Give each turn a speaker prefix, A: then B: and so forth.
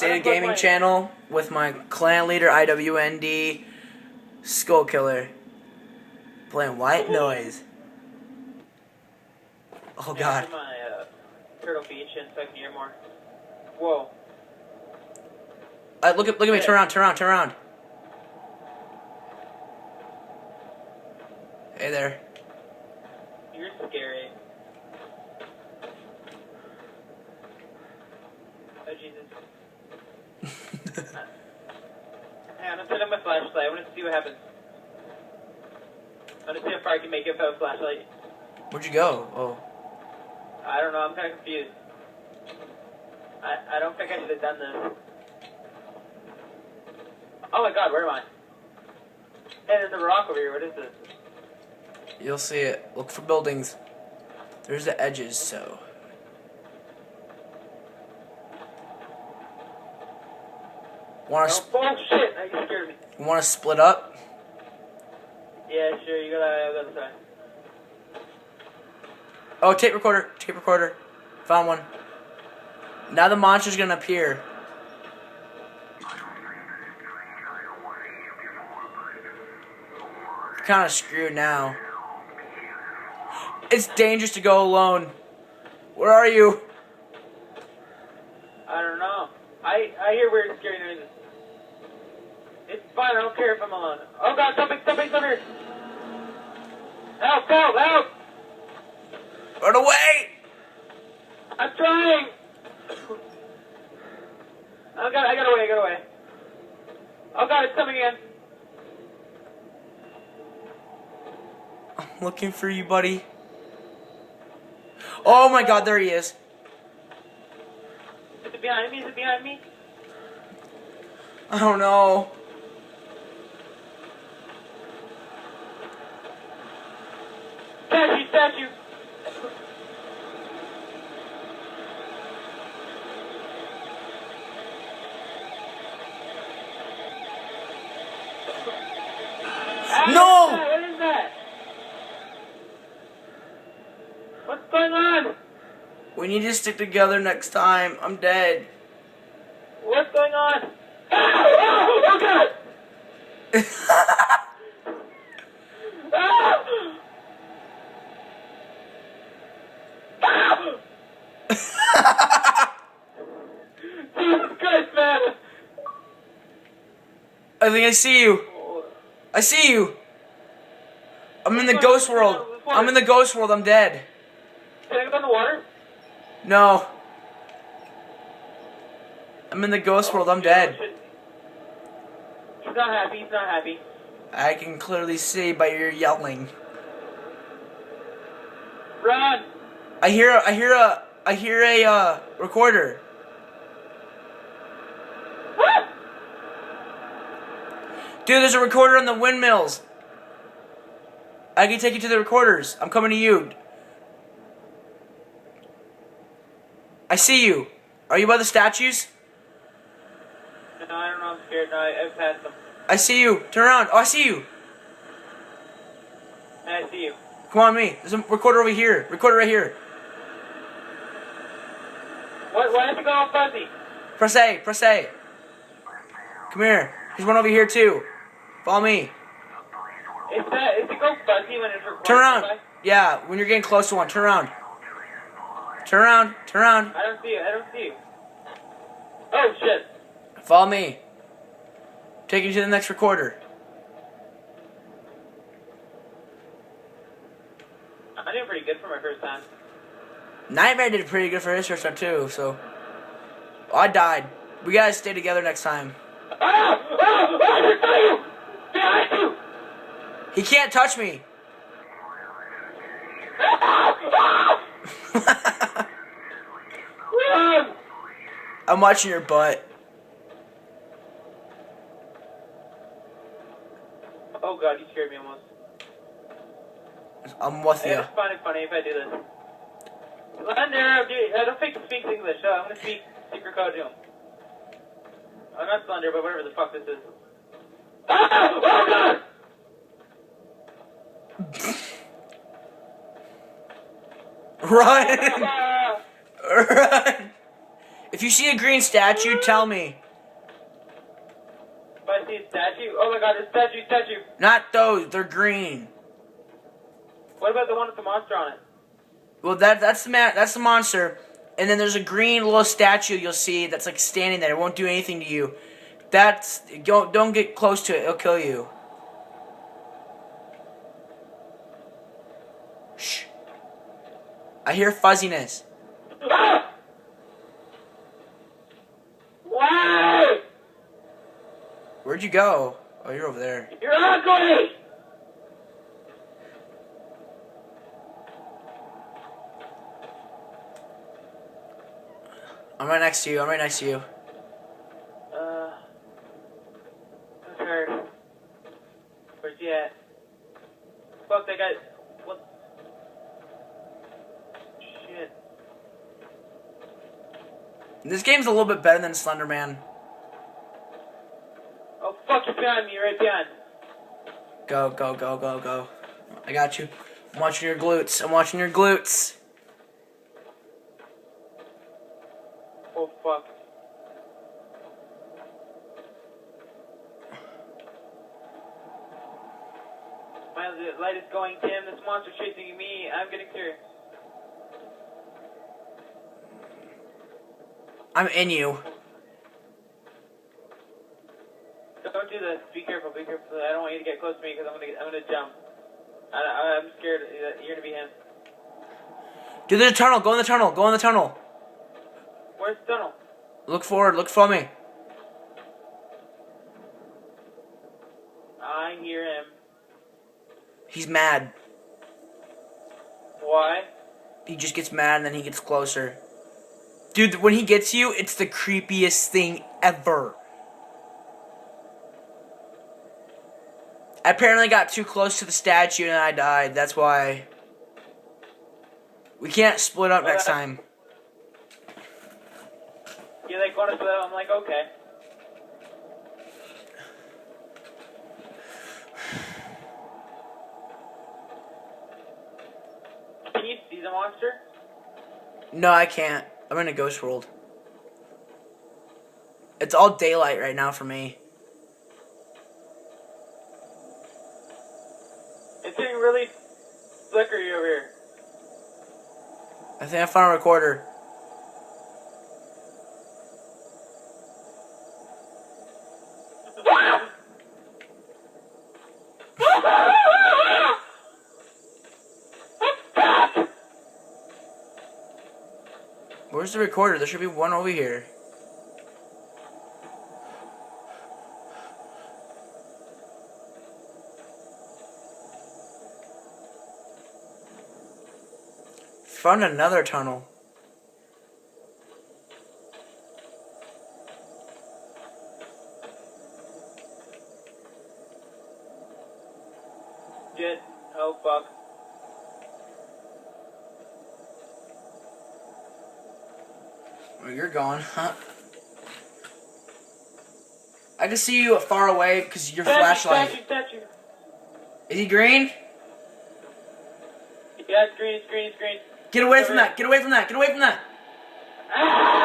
A: Stated Gaming channel with my clan leader IWND SKULLKILLER. Playing White Noise. Oh god.
B: I'm on Turtle Beach and so I can hear more. Whoa.
A: Look at me, turn around. Hey there.
B: You're scary. Oh Jesus. Hang on, I'm setting up my flashlight. I want to see what happens. I want to see how far I can make it without a flashlight.
A: Where'd you go? Oh.
B: I don't know, I'm kind of confused. I don't think I should have done this. Oh my god, where am I? Hey, there's a rock over here, what is this?
A: You'll see it. Look for buildings. There's the edges, so.
B: Oh shit, now you scared me.
A: Want to split up?
B: Yeah, sure, you gotta go this way.
A: Oh, tape recorder. Found one. Now the monster's gonna appear. Kind of screwed now. It's dangerous to go alone. Where are you?
B: I don't know. I hear weird scary noises. It's fine, I don't care if I'm alone. Oh god, something's here! Help!
A: Run away!
B: I'm trying! I got away. Oh god, it's coming again.
A: I'm looking for you, buddy. Oh my god, there he is.
B: Is it behind me?
A: I don't know.
B: Statue!
A: No!
B: What is that? What's going on?
A: We need to stick together next time. I'm dead.
B: What's going on? Oh god! Jesus Christ, man!
A: I think I see you. I'm in the ghost world. I'm dead.
B: Can I go in the water?
A: No. I'm in the ghost world. I'm dead.
B: He's not happy.
A: I can clearly see by your yelling.
B: Run!
A: I hear a recorder. Dude, there's a recorder on the windmills. I can take you to the recorders. I'm coming to you. I see you. Are you by the statues?
B: No, I don't know. I'm scared. No, I've passed them.
A: I see you. Turn around. Oh, I see you.
B: I see you.
A: Come on, me. There's a recorder over here. Recorder right here.
B: Why does it go all fuzzy?
A: Press A. Come here. There's one over here too. Follow me.
B: Is it go fuzzy when it's recording?
A: Turn around. Yeah, when you're getting close to one, turn around. Turn around.
B: I don't see you. Oh shit.
A: Follow me. Take you to the next recorder.
B: I did pretty good for my first time.
A: Nightmare did pretty good for his first time too, so. Oh, I died. We gotta stay together next time.
B: I saw you! Behind you!
A: He can't touch me. I'm watching your butt.
B: Oh god, you scared me almost.
A: I'm with you.
B: It's funny if I do this. Slender, I don't think he speaks English, so I'm gonna speak secret code to him. Oh, not Slender, but whatever the fuck this is. Oh god!
A: Run! Run! If you see a green statue, tell me.
B: If I see a statue? Oh my god, there's a statue.
A: Not those. They're green.
B: What about the one with the monster on it?
A: Well, that's the monster. And then there's a green little statue you'll see that's like standing there. It won't do anything to you. Don't get close to it. It'll kill you. Shh. I hear fuzziness.
B: Ah! Why?
A: Where'd you go? Oh, you're over there.
B: You're ugly!
A: I'm right next to you. I'm right next to you.
B: Who's hurt? Where's he at? Fuck, that guy. What? Shit.
A: This game's a little bit better than Slender Man.
B: Oh, fuck, you're behind me. You're right behind.
A: Go, go, go, go, go. I got you. I'm watching your glutes. I'm watching your glutes.
B: Oh, fuck. My light is going dim. This monster's chasing me. I'm getting clear.
A: I'm in you.
B: Don't do this. Be careful. Be careful. I don't want you to get close to me because I'm gonna jump. I'm scared that you're gonna be him.
A: Do the tunnel. Go in the tunnel. Go in the tunnel.
B: Where's the tunnel?
A: Look forward. Look for me.
B: I hear him.
A: He's mad.
B: Why?
A: He just gets mad and then he gets closer. Dude, when he gets you, it's the creepiest thing ever. I apparently got too close to the statue and I died. That's why. We can't split up next time.
B: You're like, going to split up? I'm like, okay. Can you see the monster?
A: No, I can't. I'm in a ghost world. It's all daylight right now for me.
B: It's getting really flickery over here.
A: I think I found a recorder. Where's the recorder? There should be one over here. Found another tunnel.
B: Shit. Oh, fuck.
A: Oh, you're gone, huh? I can see you far away because your flashlight.
B: Statue.
A: Is he green?
B: Yeah, it's green, it's green, it's green.
A: Get away from that! Get away from that! Get away from that!
B: Ah!